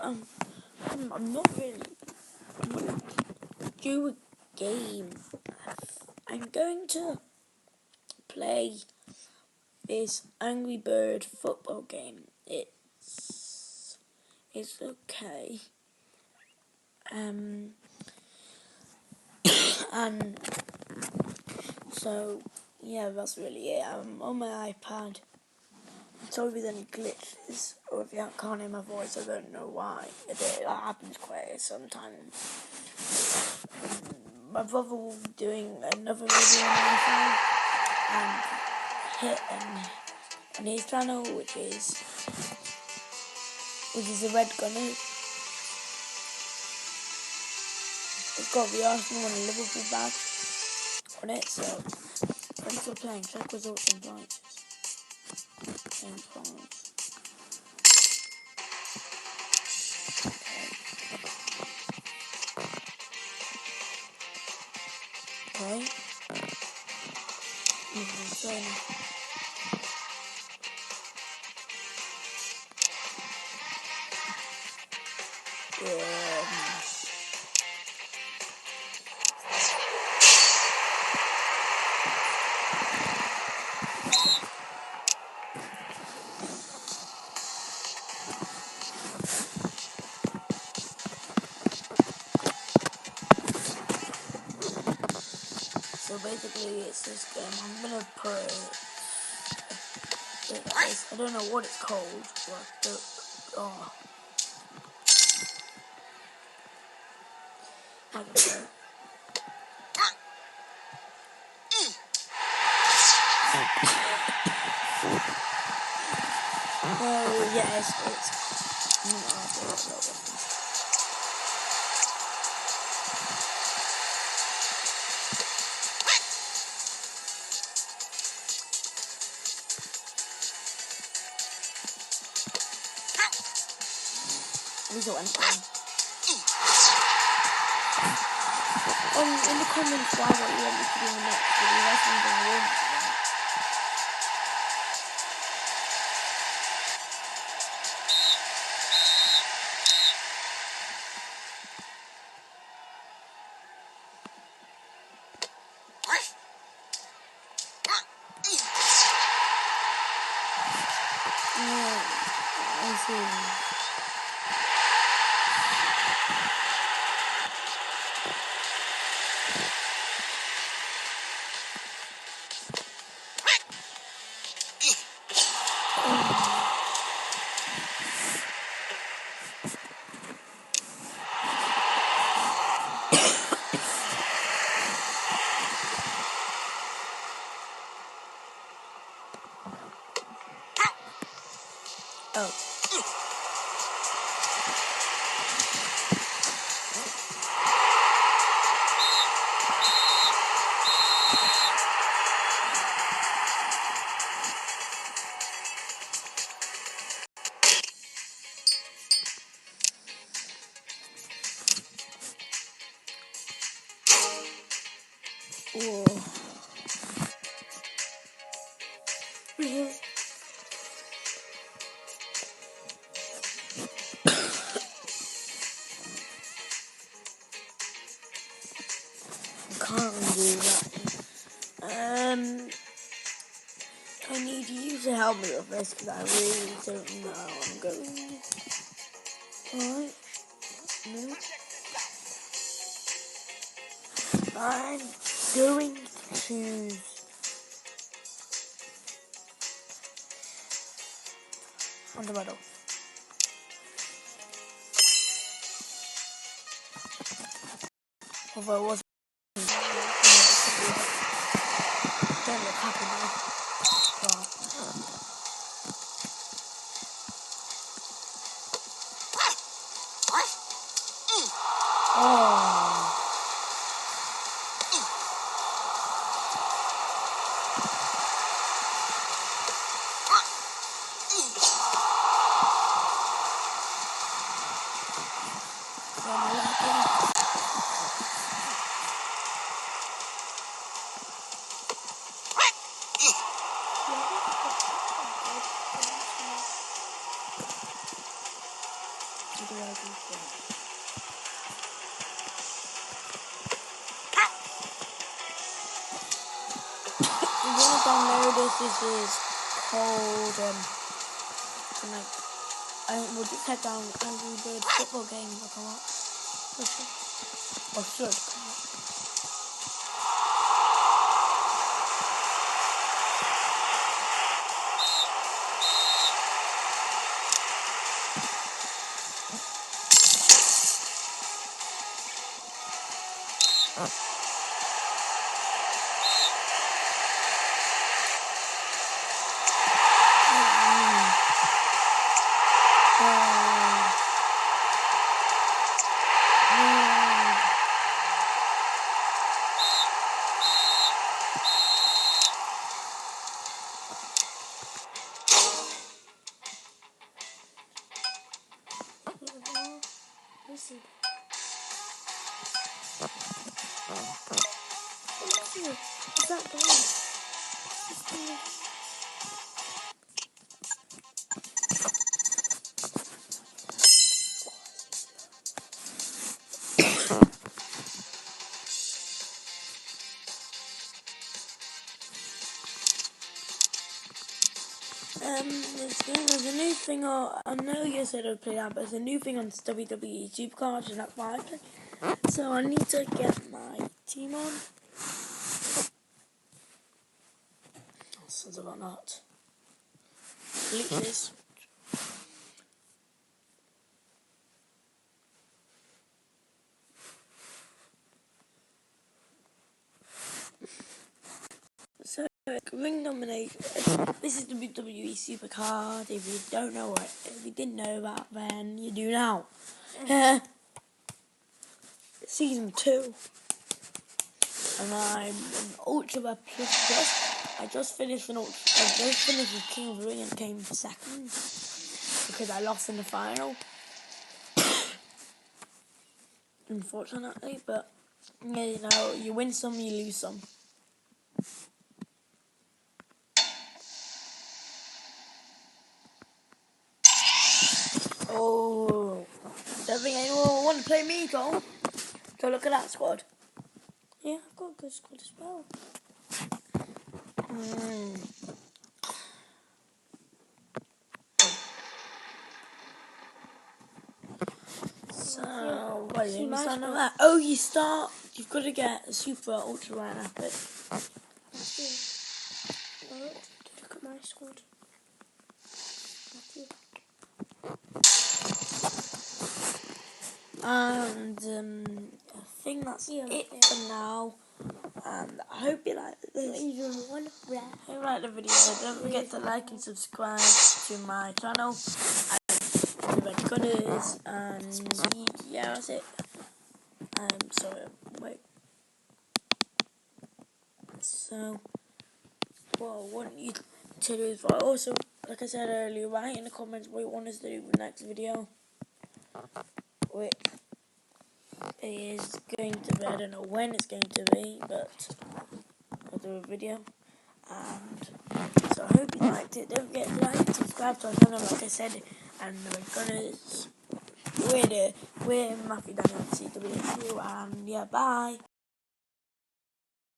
I'm not really. I'm gonna do a game. I'm going to play this Angry Bird football game. It's okay. And so yeah, that's really it. I'm on my iPad. Sorry if there's any glitches, or if you can't hear my voice, I don't know why. That happens quite sometimes. My brother will be doing another video on my phone, and hit on his channel, which is the Red Gunners. It's got the Arsenal and Liverpool badge on it, so thanks for playing. Check results and likes. Okay. So basically, it's this game. I'm gonna put. I don't know what it's called, but yes, it's. Result anything. In the comments why what you want me to do in the next video, that's something I want to do. I see. Oh. Can't do that. I need you to help me with this because I really don't know how I'm going. Alright. No. I'm going to choose fundamental. Although it wasn't. Don't look happy now. do I do shit? If you want to download this is called, we'll just head down Angry Bird football game will come up. Or should come up. Listen. What's that going? There's a new thing on, I know you said I'd play that, but there's a new thing on WWE Supercard and that's why I play. So I need to get my team on. Sons of a nut. Glitches. So, ring nomination. This is WWE Supercard. If you don't know what, if you didn't know that, then you do now. Season 2. And I'm an Ultra Plus. I just finished with King of the Ring and came second because I lost in the final. Unfortunately, but yeah, you know, you win some, you lose some. Oh, don't think anyone will want to play me, Cole. So look at that squad. Yeah, I've got a good squad as well. So, what do you start on that? Oh, you've got to get a super ultra rare epic. Look at my squad. And I think that's it for now. And I hope you like this. Even one rare. If you like the video, don't forget to like and subscribe to my channel. And Red Gunners, and yeah, that's it. Sorry, wait. So, what I want you to do is, also, like I said earlier, write in the comments what you want us to do in the next video. Which is going to be, I don't know when it's going to be, but I'll do a video. And so I hope you liked it. Don't forget to like and subscribe to our channel, like I said. And we're gonna, we're Matthew Daniel CWQ, and yeah, bye.